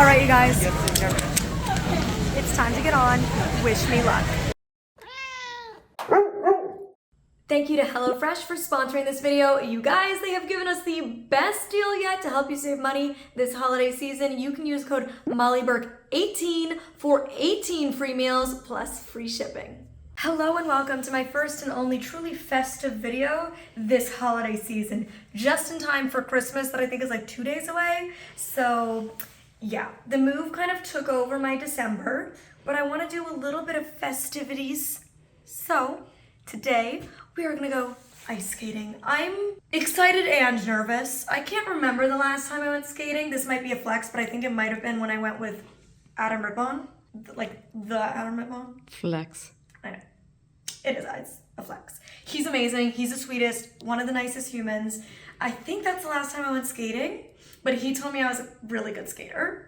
All right, you guys. It's time to get on. Wish me luck. Thank you to HelloFresh for sponsoring this video. You guys, they have given us the best deal yet to help you save money this holiday season. You can use code MollyBurke18 for 18 free meals plus free shipping. Hello and welcome to my first and only truly festive video this holiday season. Just in time for Christmas that I think is like 2 days away. So yeah, the move kind of took over my December, but I want to do a little bit of festivities. So today we are gonna go ice skating. I'm excited and nervous. I can't remember the last time I went skating. This might be a flex, but I think it might have been when I went with Adam Ribbon, like the Adam Ribbon. Flex. I know. It is, it's a flex. He's amazing. He's the sweetest, one of the nicest humans. I think that's the last time I went skating, but he told me I was a really good skater.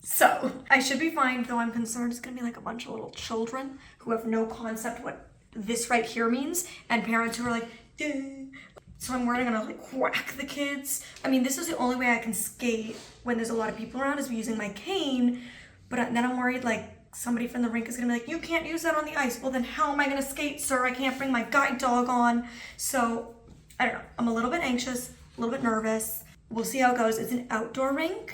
So I should be fine, though I'm concerned it's gonna be like a bunch of little children who have no concept what this right here means, and parents who are like, duh. So I'm worried I'm gonna like whack the kids. I mean, this is the only way I can skate when there's a lot of people around is using my cane, but then I'm worried like somebody from the rink is gonna be like, you can't use that on the ice. Well, then how am I gonna skate, sir? I can't bring my guide dog on. So I don't know, I'm a little bit anxious, a little bit nervous. We'll see how it goes. It's an outdoor rink.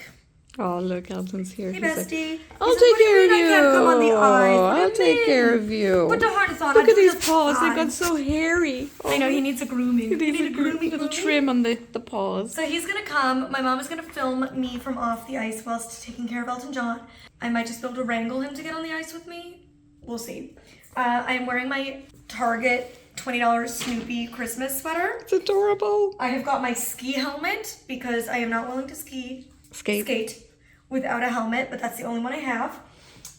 Oh, look, Elton's here. Hey, He's bestie. like, I'll take care of you. I can't come on the ice. I'll take care of you. Put the harness on. Look at these paws. They've got so hairy. I know, he needs a grooming. He needs a little trim on the paws. So he's going to come. My mom is going to film me from off the ice whilst taking care of Elton John. I might just be able to wrangle him to get on the ice with me. We'll see. I am wearing my Target $20 Snoopy Christmas sweater. It's adorable. I have got my ski helmet because I am not willing to skate without a helmet, but that's the only one I have.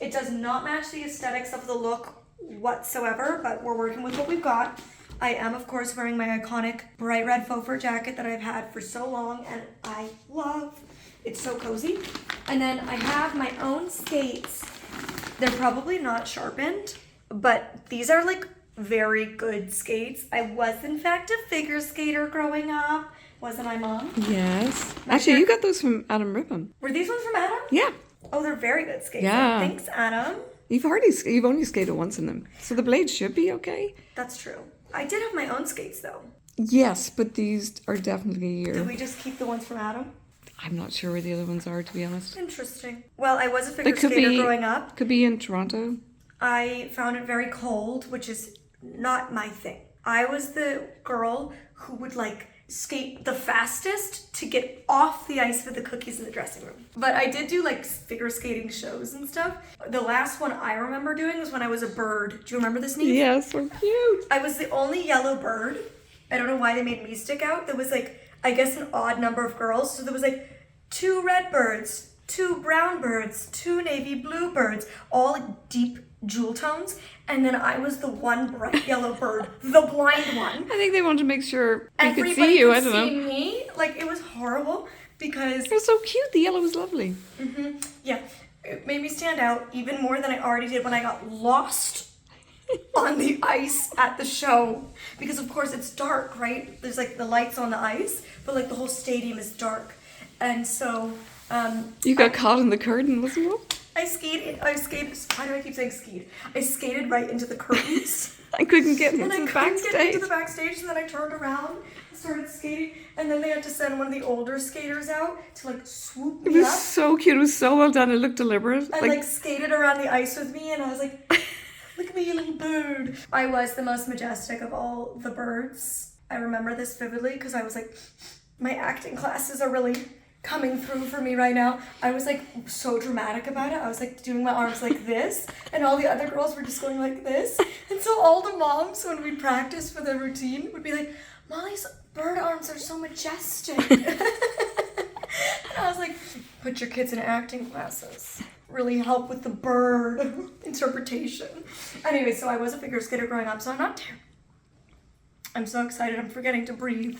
It does not match the aesthetics of the look whatsoever, but we're working with what we've got. I am, of course, wearing my iconic bright red faux fur jacket that I've had for so long and I love. It's so cozy. And then I have my own skates. They're probably not sharpened, but these are like very good skates. I was, in fact, a figure skater growing up. Wasn't I, Mom? Yes. Actually, you got those from Adam Ribbon. Were these ones from Adam? Yeah. Oh, they're very good skates. Yeah. Thanks, Adam. You've only skated once in them, so the blades should be okay. That's true. I did have my own skates, though. Yes, but these are definitely your... Did we just keep the ones from Adam? I'm not sure where the other ones are, to be honest. Interesting. Well, I was a figure skater growing up. Could be in Toronto. I found it very cold, which is not my thing. I was the girl who would like skate the fastest to get off the ice with the cookies in the dressing room. But I did do like figure skating shows and stuff. The last one I remember doing was when I was a bird. Do you remember this, Neve? Yeah, so cute. I was the only yellow bird. I don't know why they made me stick out. There was like, I guess, an odd number of girls. So there was like 2 red birds, 2 brown birds, 2 navy blue birds, all like deep jewel tones, and then I was the one bright yellow bird, the blind one. I think they wanted to make sure Everybody could see you. I could don't see know. me. Like, it was horrible because It was so cute. The yellow was lovely. yeah, it made me stand out even more than I already did when I got lost on the ice at the show, because of course it's dark, right? There's like the lights on the ice, but like the whole stadium is dark, and so You got caught in the curtain, wasn't it? I skated, why do I keep saying skied? I skated right into the curtains. I couldn't get into And I the couldn't backstage. get into the backstage, and then I turned around and started skating, and then they had to send one of the older skaters out to like swoop It me was up so cute. It was so well done. It looked deliberate. and like skated around the ice with me, and I was like, look at me, you little bird. I was the most majestic of all the birds. I remember this vividly because I was like, my acting classes are really coming through for me right now. I was like so dramatic about it. I was like doing my arms like this, and all the other girls were just going like this. And so all the moms, when we practiced for the routine, would be like, Molly's bird arms are so majestic. And I was like, put your kids in acting classes. Really help with the bird interpretation. Anyway, so I was a figure skater growing up, so I'm not terrible. I'm so excited, I'm forgetting to breathe.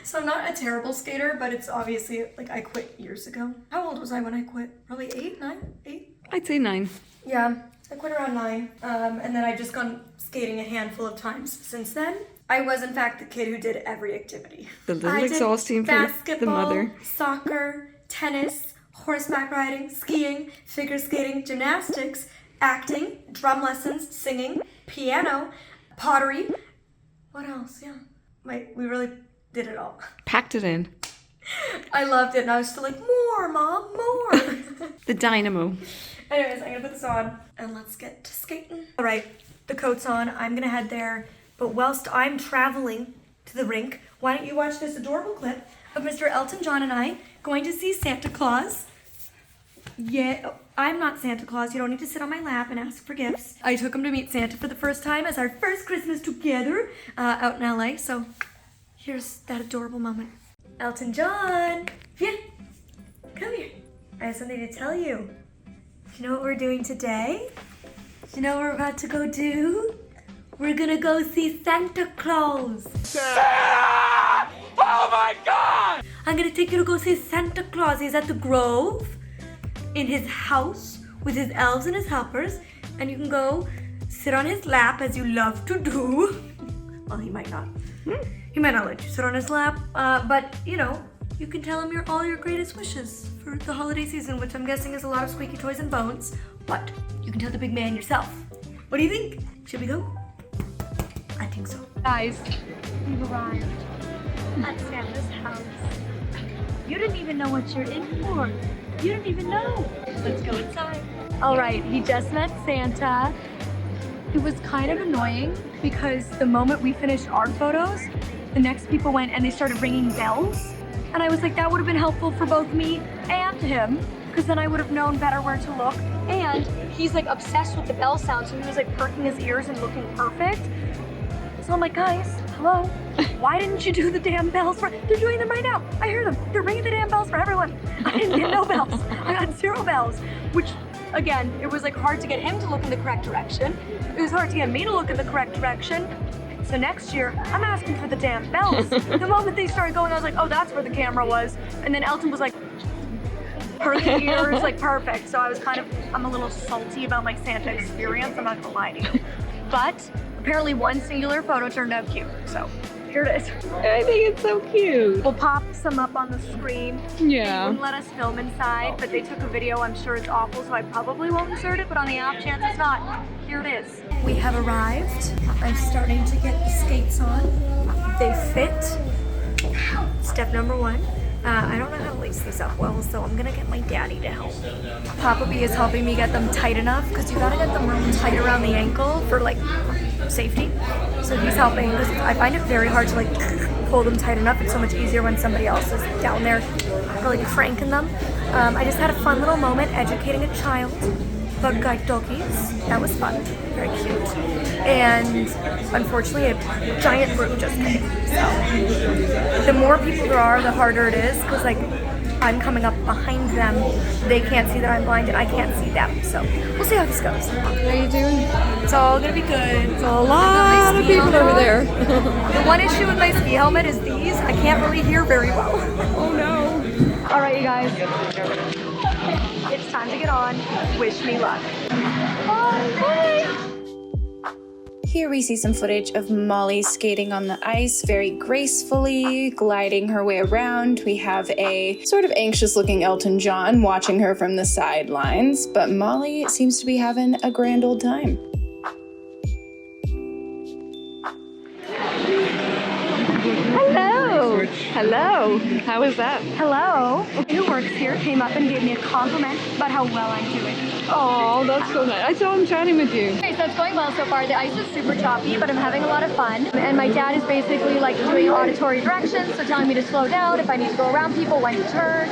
So I'm not a terrible skater, but it's obviously, like, I quit years ago. How old was I when I quit? Probably 8, 9, 8? I'd say 9. Yeah, I quit around 9. And then I've just gone skating a handful of times since then. I was, in fact, the kid who did every activity. The little I did exhausting for basketball, the mother. soccer, tennis, horseback riding, skiing, figure skating, gymnastics, acting, drum lessons, singing, piano, pottery. What else? Yeah. We really did it all. Packed it in. I loved it, and I was still like, more, Mom, more. The dynamo. Anyways, I'm gonna put this on, and let's get to skating. All right, the coat's on. I'm gonna head there, but whilst I'm traveling to the rink, why don't you watch this adorable clip of Mr. Elton John and I going to see Santa Claus. Yeah, I'm not Santa Claus. You don't need to sit on my lap and ask for gifts. I took him to meet Santa for the first time as our first Christmas together out in LA, so here's that adorable moment. Elton John, yeah, come here. I have something to tell you. Do you know what we're doing today? Do you know what we're about to go do? We're gonna go see Santa Claus. Santa! Oh my God! I'm gonna take you to go see Santa Claus. He's at the Grove, in his house, with his elves and his helpers, and you can go sit on his lap as you love to do. Well, he might not. He might not let you sit on his lap, but you know, you can tell him all your greatest wishes for the holiday season, which I'm guessing is a lot of squeaky toys and bones, but you can tell the big man yourself. What do you think? Should we go? I think so. Guys, we've arrived at Santa's house. You didn't even know what you're in for. You didn't even know. Let's go inside. All right, he just met Santa. It was kind of annoying because the moment we finished our photos, the next people went and they started ringing bells. And I was like, that would have been helpful for both me and him, because then I would have known better where to look. And he's like obsessed with the bell sound, so he was like perking his ears and looking perfect. So I'm like, guys, hello, why didn't you do the damn bells for, they're doing them right now. I hear them, they're ringing the damn bells for everyone. I didn't get no bells, I got 0 bells, which again, it was like hard to get him to look in the correct direction. It was hard to get me to look in the correct direction. So next year, I'm asking for the damn bells. The moment they started going, I was like, oh, that's where the camera was. And then Elton was like, perking ears, like perfect. So I was I'm a little salty about my Santa experience, I'm not gonna lie to you. But apparently one singular photo turned out cute, so here it is. I think it's so cute. We'll pop some up on the screen. Yeah. They wouldn't let us film inside, but they took a video. I'm sure it's awful, so I probably won't insert it, but on the off chance it's not, here it is. We have arrived. I'm starting to get the skates on. They fit. Step number 1. I don't know how to lace these up well, so I'm gonna get my daddy to help. Papa B is helping me get them tight enough, because you gotta get them really tight around the ankle for like safety. So he's helping, because I find it very hard to like pull them tight enough. It's so much easier when somebody else is down there really cranking them. I just had a fun little moment educating a child about guide doggies. That was fun, very cute. And unfortunately, a giant group just came. So the more people there are, the harder it is, because like I'm coming up behind them. They can't see that I'm blind and I can't see them. So we'll see how this goes. How you doing? It's all gonna be good. It's a lot of people over there. The one issue with my ski helmet is these. I can't really hear very well. Oh no. All right, you guys. It's time to get on. Wish me luck. Here we see some footage of Molly skating on the ice very gracefully, gliding her way around. We have a sort of anxious-looking Elton John watching her from the sidelines, but Molly seems to be having a grand old time. Hello. Hello. How is that? Hello. Who works here came up and gave me a compliment about how well I'm doing. Oh, that's so nice. I saw him chatting with you. Okay, so it's going well so far. The ice is super choppy, but I'm having a lot of fun. And my dad is basically like doing auditory directions, so telling me to slow down, if I need to go around people, when to turn.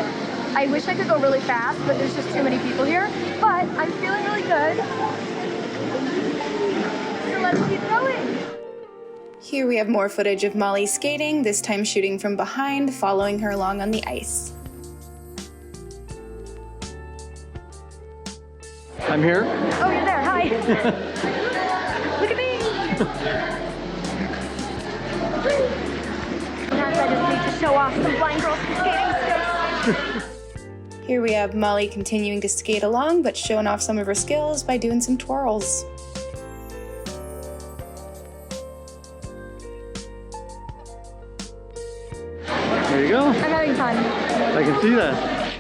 I wish I could go really fast, but there's just too many people here. But I'm feeling really good. So let's keep going. Here we have more footage of Molly skating, this time shooting from behind, following her along on the ice. I'm here. Oh, you're there. Hi. Look at me. Sometimes I just need to show off some blind girl skating skills. Here we have Molly continuing to skate along, but showing off some of her skills by doing some twirls. can see that.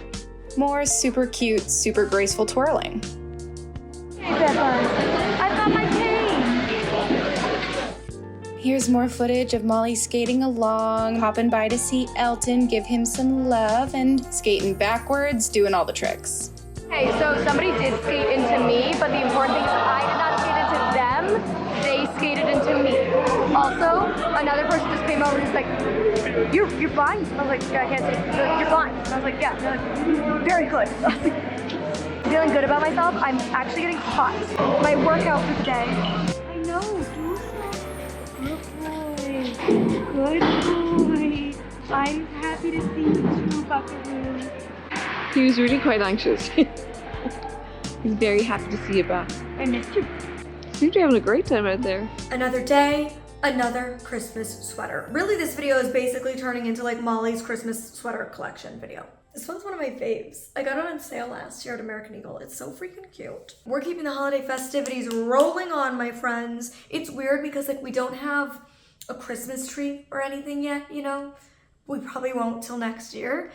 More super cute, super graceful twirling. Hey, Peppa, I got my cane. Here's more footage of Molly skating along, hopping by to see Elton, give him some love, and skating backwards, doing all the tricks. Hey, so somebody did skate into me, but the important thing is I did not skate into them. They skated into me. Also, another person just came over and was like, you're blind? I was like, yeah, I can't see. They're like, you're blind. And I was like, yeah. They're like, very good. I was like, feeling good about myself. I'm actually getting hot. My workout for today. I know. Good boy. Good boy. I'm happy to see you too, Buckaroo. He was really quite anxious. He's very happy to see you back. I missed you. Seems to be having a great time out there. Another day, another Christmas sweater. Really, this video is basically turning into like Molly's Christmas sweater collection video. This one's one of my faves. I got it on sale last year at American Eagle. It's so freaking cute. We're keeping the holiday festivities rolling on, my friends. It's weird because like we don't have a Christmas tree or anything yet, you know? We probably won't till next year.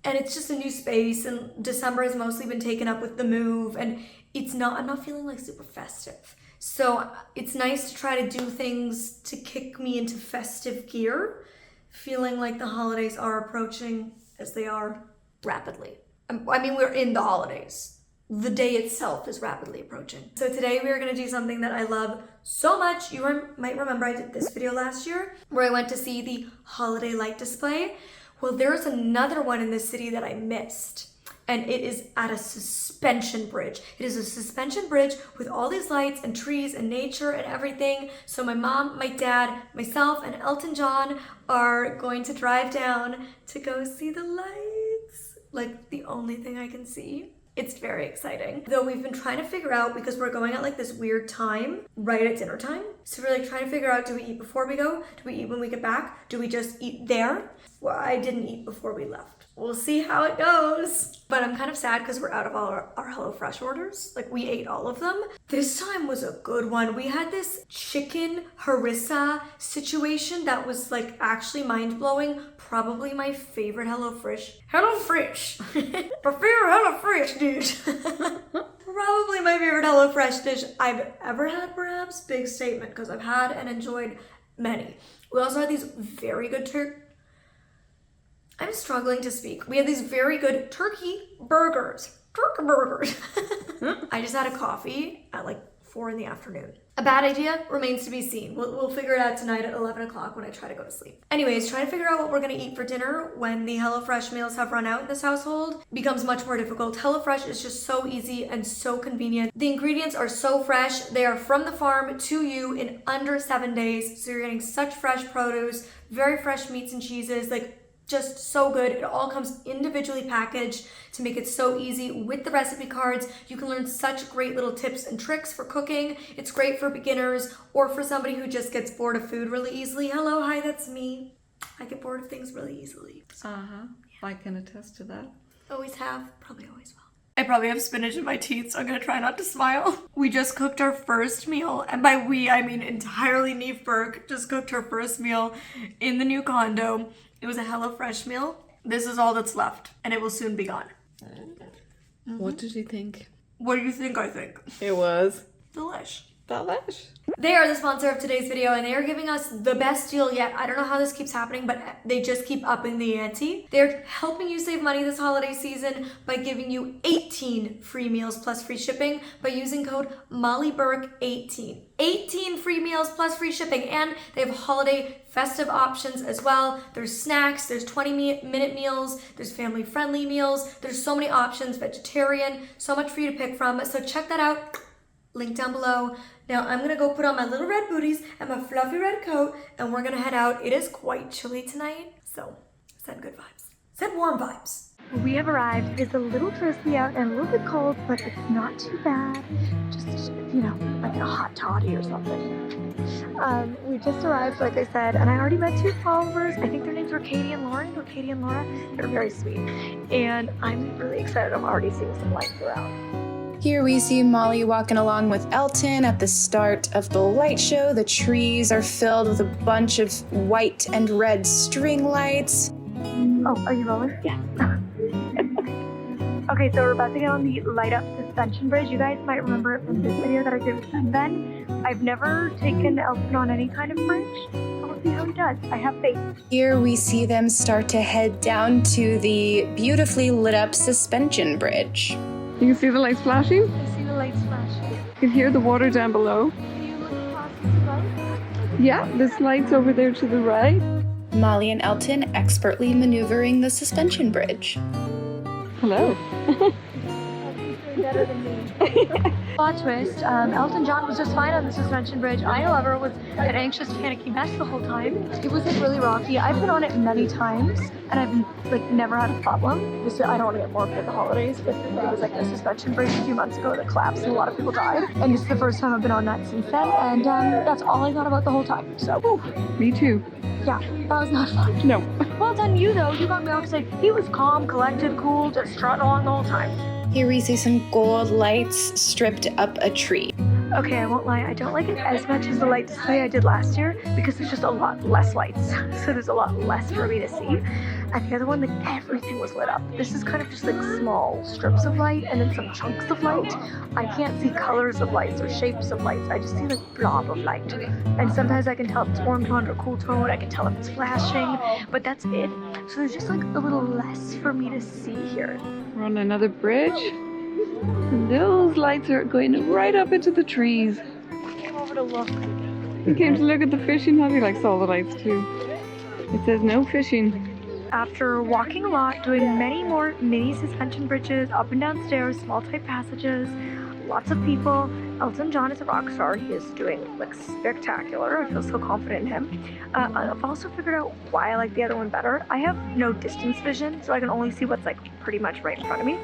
And it's just a new space, and December has mostly been taken up with the move, and I'm not feeling like super festive. So it's nice to try to do things to kick me into festive gear, feeling like the holidays are approaching as they are rapidly. I mean, we're in the holidays. The day itself is rapidly approaching. So today we are gonna do something that I love so much. You might remember I did this video last year where I went to see the holiday light display. Well, there's another one in the city that I missed, and it is at a suspension bridge. It is a suspension bridge with all these lights and trees and nature and everything. So my mom, my dad, myself, and Elton John are going to drive down to go see the lights. Like the only thing I can see. It's very exciting. Though we've been trying to figure out, because we're going at like this weird time, right at dinner time. So we're like trying to figure out, do we eat before we go? Do we eat when we get back? Do we just eat there? Well, I didn't eat before we left. We'll see how it goes. But I'm kind of sad because we're out of all our HelloFresh orders. Like we ate all of them. This time was a good one. We had this chicken harissa situation that was like actually mind-blowing. Probably my favorite HelloFresh. HelloFresh. My favorite HelloFresh dish. Probably my favorite HelloFresh dish I've ever had, perhaps. Big statement, because I've had and enjoyed many. We also had these very good I'm struggling to speak. We had these very good turkey burgers. Turkey burgers. I just had a coffee at like 4 in the afternoon. A bad idea remains to be seen. We'll figure it out tonight at 11 o'clock when I try to go to sleep. Anyways, trying to figure out what we're gonna eat for dinner when the HelloFresh meals have run out in this household becomes much more difficult. HelloFresh is just so easy and so convenient. The ingredients are so fresh. They are from the farm to you in under 7 days. So you're getting such fresh produce, very fresh meats and cheeses, like just so good. It all comes individually packaged to make it so easy with the recipe cards. You can learn such great little tips and tricks for cooking. It's great for beginners or for somebody who just gets bored of food really easily. Hello, hi, that's me. I get bored of things really easily. Uh-huh. I can attest to that. Always have, probably always will. I probably have spinach in my teeth, so I'm gonna try not to smile. We just cooked our first meal, and by we, I mean entirely Neve Burke just cooked her first meal in the new condo. It was a HelloFresh meal. This is all that's left, and it will soon be gone. What did you think? What do you think I think? It was Delish. delish. They are the sponsor of today's video, and they are giving us the best deal yet. I don't know how this keeps happening, but they just keep upping the ante. They're helping you save money this holiday season by giving you 18 free meals plus free shipping by using code MollyBurke18. 18 free meals plus free shipping, and they have holiday festive options as well. There's snacks, there's 20-minute meals, there's family-friendly meals, there's so many options, vegetarian, so much for you to pick from. So check that out. Link down below. Now I'm gonna go put on my little red booties and my fluffy red coat, and we're gonna head out. It is quite chilly tonight, so send good vibes. Send warm vibes. We have arrived. It's a little drizzly out and a little bit cold, but it's not too bad. Just, you know, like a hot toddy or something. We just arrived, like I said, and I already met 2 followers. I think their names were Katie and Lauren, or Katie and Laura. They're very sweet. And I'm really excited. I'm already seeing some lights around. Here we see Molly walking along with Elton at the start of the light show. The trees are filled with a bunch of white and red string lights. Oh, are you rolling? Yeah. Okay, so we're about to get on the light up suspension bridge. You guys might remember it from this video that I did with Ben. I've never taken Elton on any kind of bridge, so we'll see how he does. I have faith. Here we see them start to head down to the beautifully lit up suspension bridge. You can see the lights flashing. I see the lights flashing. You can hear the water down below. Can you look across the light? Yeah, there's lights over there to the right. Molly and Elton expertly maneuvering the suspension bridge. Hello. Better than me. Plot twist, Elton John was just fine on the suspension bridge. I, however, was an anxious, panicky mess the whole time. It was like really rocky. I've been on it many times, and I've like never had a problem. I don't want to get more for the holidays, but there was like a suspension bridge a few months ago that collapsed and a lot of people died. And this is the first time I've been on that since then, and that's all I thought about the whole time. So, whew. Me too. Yeah, that was not fun. No. Well done you though. You got me opposite. He was calm, collected, cool, just trotting along the whole time. Here we see some gold lights stripped up a tree. Okay, I won't lie, I don't like it as much as the light display I did last year because there's just a lot less lights. So there's a lot less for me to see. And the other one, like everything was lit up. This is kind of just like small strips of light and then some chunks of light. I can't see colors of lights or shapes of lights. I just see like blob of light. And sometimes I can tell if it's warm tone or cool tone. I can tell if it's flashing, but that's it. So there's just like a little less for me to see here. We're on another bridge. And those lights are going right up into the trees. I came over to look. You came to look at the fishing. Hubby likes all the lights too. It says no fishing. After walking a lot, doing many more mini suspension bridges, up and down stairs, small tight passages, lots of people, Elton John is a rock star. He is doing like spectacular. I feel so confident in him. I've also figured out why I like the other one better. I have no distance vision, so I can only see what's like pretty much right in front of me.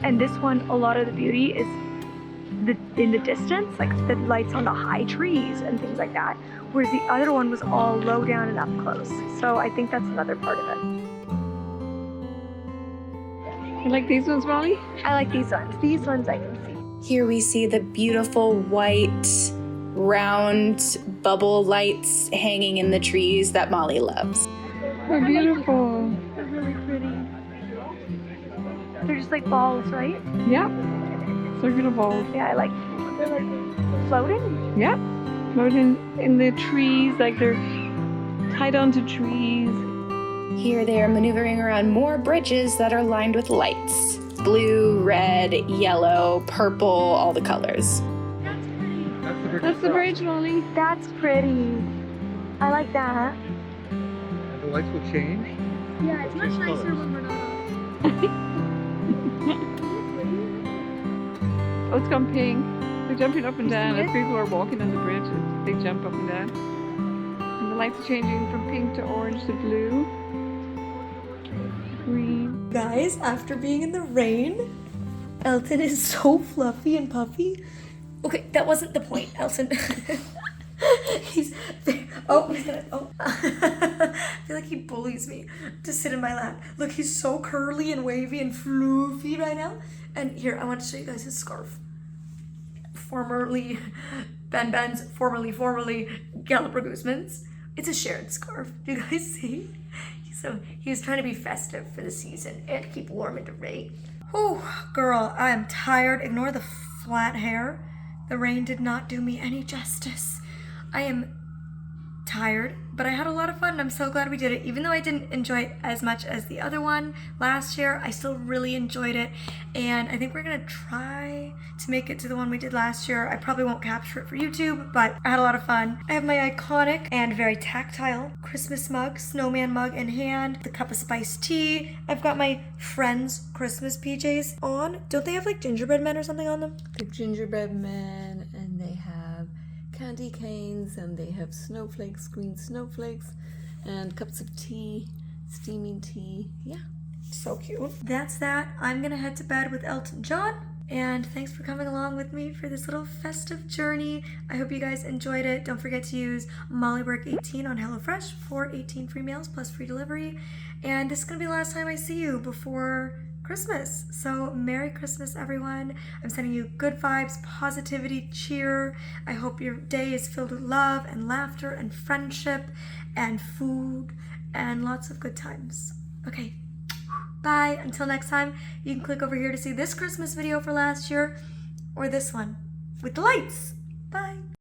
And this one, a lot of the beauty is in the distance, like the lights on the high trees and things like that. Whereas the other one was all low down and up close. So I think that's another part of it. You like these ones, Molly? I like these ones. These ones I can see. Here we see the beautiful white, round bubble lights hanging in the trees that Molly loves. They're beautiful. They're really pretty. They're just like balls, right? Yeah. Circular balls. Yeah, I like them. They're like floating. Yeah. Floating in the trees, like they're tied onto trees. Here they are maneuvering around more bridges that are lined with lights. Blue, red, yellow, purple, all the colors. That's the bridge, Molly. That's pretty. I like that. The lights will change. Yeah, it's much nicer when we're not on. Oh, it's gone pink. They're jumping up and down as people are walking on the bridge. They jump up and down. And the lights are changing from pink to orange to blue. Green. Guys, after being in the rain, Elton is so fluffy and puffy. Okay, that wasn't the point, Elton. He's I feel like he bullies me to sit in my lap. Look, he's so curly and wavy and floofy right now. And here, I want to show you guys his scarf. Formerly Ben's, formerly Gallopher Guzman's. It's a shared scarf. Do you guys see? So he was trying to be festive for the season and keep warm in the rain. Oh, girl, I am tired. Ignore the flat hair. The rain did not do me any justice. I am tired, but I had a lot of fun and I'm so glad we did it. Even though I didn't enjoy it as much as the other one last year, I still really enjoyed it. And I think we're gonna try to make it to the one we did last year. I probably won't capture it for YouTube, but I had a lot of fun. I have my iconic and very tactile Christmas mug, snowman mug in hand, the cup of spiced tea. I've got my friends' Christmas PJs on. Don't they have like gingerbread men or something on them? The gingerbread men, and they have candy canes, and they have snowflakes, green snowflakes, and cups of tea, steaming tea. Yeah. So cute. That's that. I'm gonna head to bed with Elton John. And thanks for coming along with me for this little festive journey. I hope you guys enjoyed it. Don't forget to use MollyWork18 on HelloFresh for 18 free meals plus free delivery. And this is gonna be the last time I see you before Christmas. So Merry Christmas, everyone. I'm sending you good vibes, positivity, cheer. I hope your day is filled with love and laughter and friendship and food and lots of good times. Okay. Bye. Until next time, you can click over here to see this Christmas video for last year or this one with the lights. Bye.